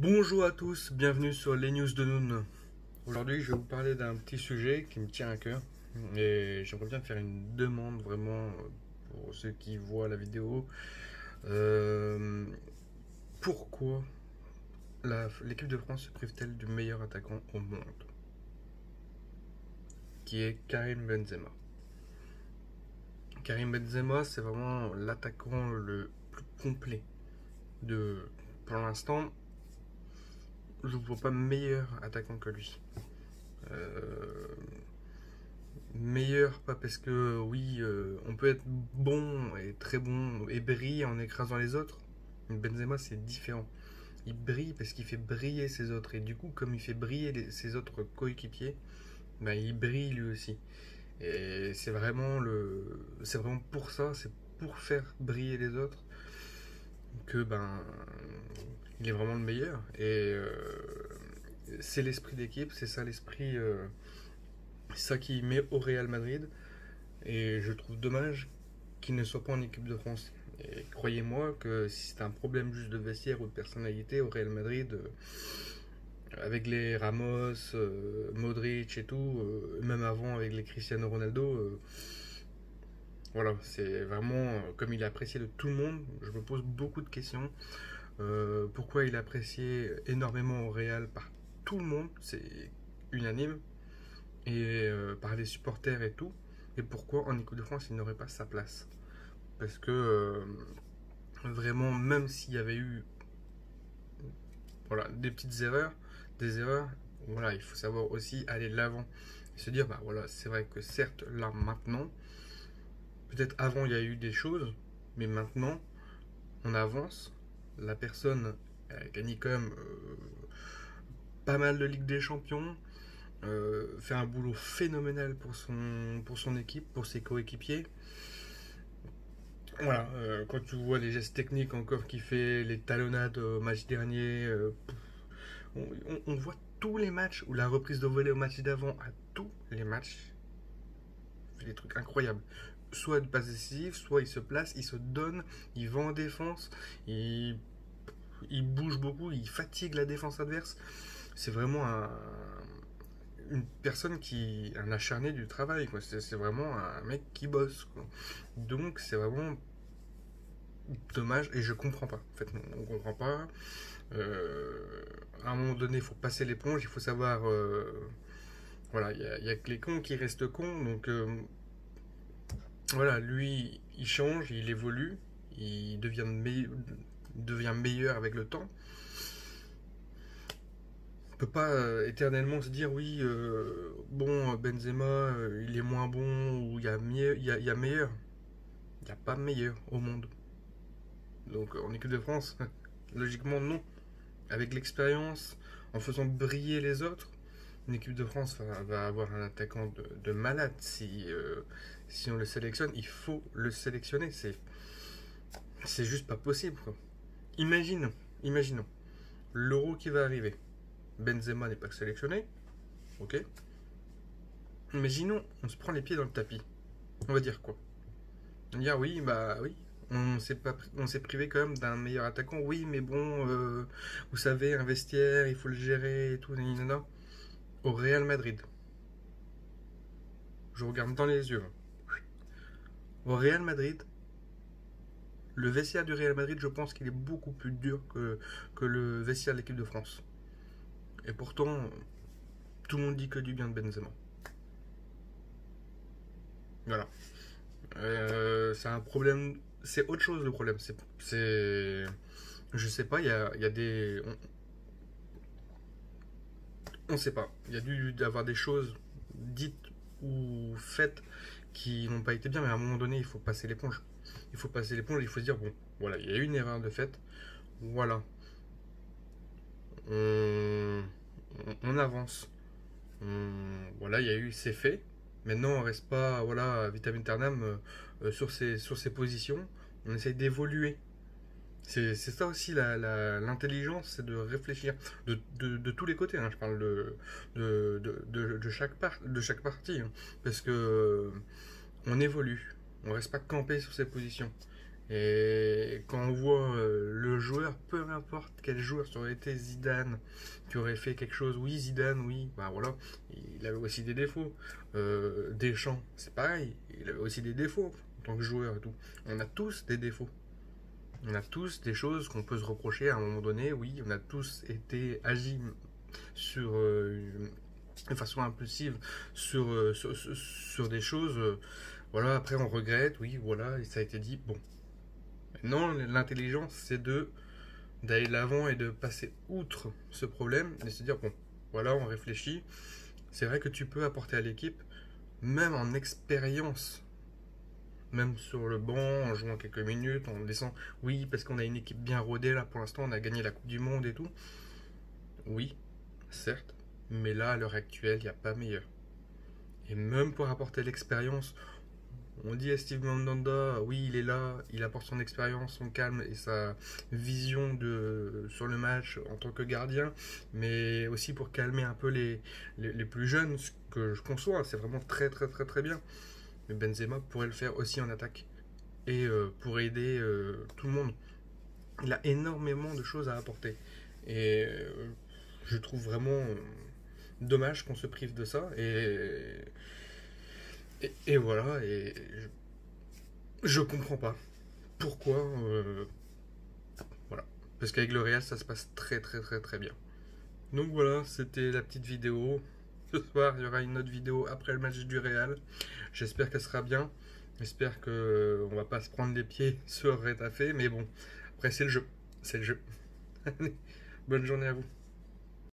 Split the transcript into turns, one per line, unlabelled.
Bonjour à tous, bienvenue sur les news de Noon. Aujourd'hui, je vais vous parler d'un petit sujet qui me tient à cœur et j'aimerais bien faire une demande vraiment pour ceux qui voient la vidéo. Euh, Pourquoi l'équipe de France se prive-t-elle du meilleur attaquant au monde, qui est Karim Benzema? Karim Benzema, c'est vraiment l'attaquant le plus complet de, pour l'instant. Je ne vois pas meilleur attaquant que lui. Euh, Meilleur, pas parce que oui, on peut être bon et très bon et briller en écrasant les autres. Mais Benzema, c'est différent. Il brille parce qu'il fait briller ses autres. Et du coup, comme il fait briller ses autres coéquipiers, ben, il brille lui aussi. Et c'est vraiment pour ça, c'est pour faire briller les autres que ben, il est vraiment le meilleur. Et c'est l'esprit d'équipe, c'est ça l'esprit. C'est ça qui met au Real Madrid. Et je trouve dommage qu'il ne soit pas en équipe de France. Et croyez-moi que si c'était un problème juste de vestiaire ou de personnalité au Real Madrid, avec les Ramos, Modric et tout, même avant avec les Cristiano Ronaldo, voilà, c'est vraiment comme il est apprécié de tout le monde. Je me pose beaucoup de questions. Pourquoi il est apprécié énormément au Real par tout le monde, c'est unanime, et par les supporters et tout. Et pourquoi en équipe de France il n'aurait pas sa place? Parce que vraiment, même s'il y avait eu voilà, des petites erreurs, des erreurs, voilà, il faut savoir aussi aller de l'avant et se dire, bah voilà, c'est vrai que certes, là, maintenant, peut-être avant, il y a eu des choses, mais maintenant, on avance. La personne a gagné quand même pas mal de Ligue des Champions, fait un boulot phénoménal pour son équipe, pour ses coéquipiers. Voilà, quand tu vois les gestes techniques encore qu'il fait, les talonnades au match dernier, on voit tous les matchs, ou la reprise de volée au match d'avant, à tous les matchs, il fait des trucs incroyables. Soit de passe décisive, soit il se place, il se donne, il va en défense, il, il bouge beaucoup, il fatigue la défense adverse. C'est vraiment une personne un acharné du travail, quoi. C'est vraiment un mec qui bosse, quoi. Donc c'est vraiment dommage et je comprends pas. En fait, on comprend pas. À un moment donné, il faut passer l'éponge, il faut savoir. Voilà, il y a que les cons qui restent cons. Donc voilà, lui, il change, il évolue, devient meilleur avec le temps. On peut pas éternellement se dire oui, bon, Benzema, il est moins bon ou il y a mieux, il y a meilleur. Il n'y a pas meilleur au monde. Donc en équipe de France, logiquement non. Avec l'expérience, en faisant briller les autres, une équipe de France va avoir un attaquant de malade. Si on le sélectionne, il faut le sélectionner. C'est juste pas possible, quoi. Imaginons. L'Euro qui va arriver. Benzema n'est pas sélectionné. Ok. Imaginons, on se prend les pieds dans le tapis. On va dire quoi? On va dire oui, bah oui. On s'est privé quand même d'un meilleur attaquant. Oui, mais bon, vous savez, un vestiaire, il faut le gérer et tout. Nanana. Au Real Madrid. Je regarde dans les yeux. Au Real Madrid, le vestiaire du Real Madrid, je pense qu'il est beaucoup plus dur que le vestiaire de l'équipe de France. Et pourtant, tout le monde dit que du bien de Benzema. Voilà. C'est un problème. C'est autre chose le problème. Je sais pas, il y a des. On sait pas. Il y a dû d'avoir des choses dites ou faites qui n'ont pas été bien, mais à un moment donné, il faut passer l'éponge. Il faut passer l'éponge, il faut se dire, bon, voilà, il y a eu une erreur de fait. Voilà. On, on avance. Voilà, il y a eu, c'est fait. Maintenant, on reste pas, voilà, vitam aeternam sur ses positions. On essaye d'évoluer. C'est ça aussi l'intelligence, c'est de réfléchir de tous les côtés, hein. Je parle de chaque partie, hein. Parce que on évolue, on reste pas campé sur ses positions. Et quand on voit le joueur, peu importe quel joueur, ça aurait été Zidane qui aurait fait quelque chose, oui Zidane, oui, bah voilà, il avait aussi des défauts. Deschamps, c'est pareil, il avait aussi des défauts en tant que joueur et tout. On a tous des défauts. On a tous des choses qu'on peut se reprocher à un moment donné, oui, on a tous été agis sur de façon impulsive sur des choses. Voilà, après on regrette, oui, voilà, et ça a été dit. Bon, maintenant l'intelligence c'est de d'aller de l'avant et de passer outre ce problème et se dire bon, voilà, on réfléchit. C'est vrai que tu peux apporter à l'équipe, même en expérience, même sur le banc, en jouant quelques minutes, en laissant, oui, parce qu'on a une équipe bien rodée là pour l'instant, on a gagné la Coupe du Monde et tout. Oui, certes, mais là à l'heure actuelle, il n'y a pas meilleur. Et même pour apporter l'expérience, on dit à Steve Mandanda, oui, il est là, il apporte son expérience, son calme et sa vision sur le match en tant que gardien, mais aussi pour calmer un peu les plus jeunes, ce que je conçois, c'est vraiment très très très très bien. Mais Benzema pourrait le faire aussi en attaque et pour aider tout le monde. Il a énormément de choses à apporter. Et je trouve vraiment dommage qu'on se prive de ça. Et voilà, et je comprends pas pourquoi. Voilà. Parce qu'avec le Real, ça se passe très très très très bien. Donc voilà, c'était la petite vidéo. Ce soir, il y aura une autre vidéo après le match du Real. J'espère qu'elle sera bien. J'espère que on va pas se prendre les pieds sur Retafe. Mais bon, après, c'est le jeu. C'est le jeu. Bonne journée à vous.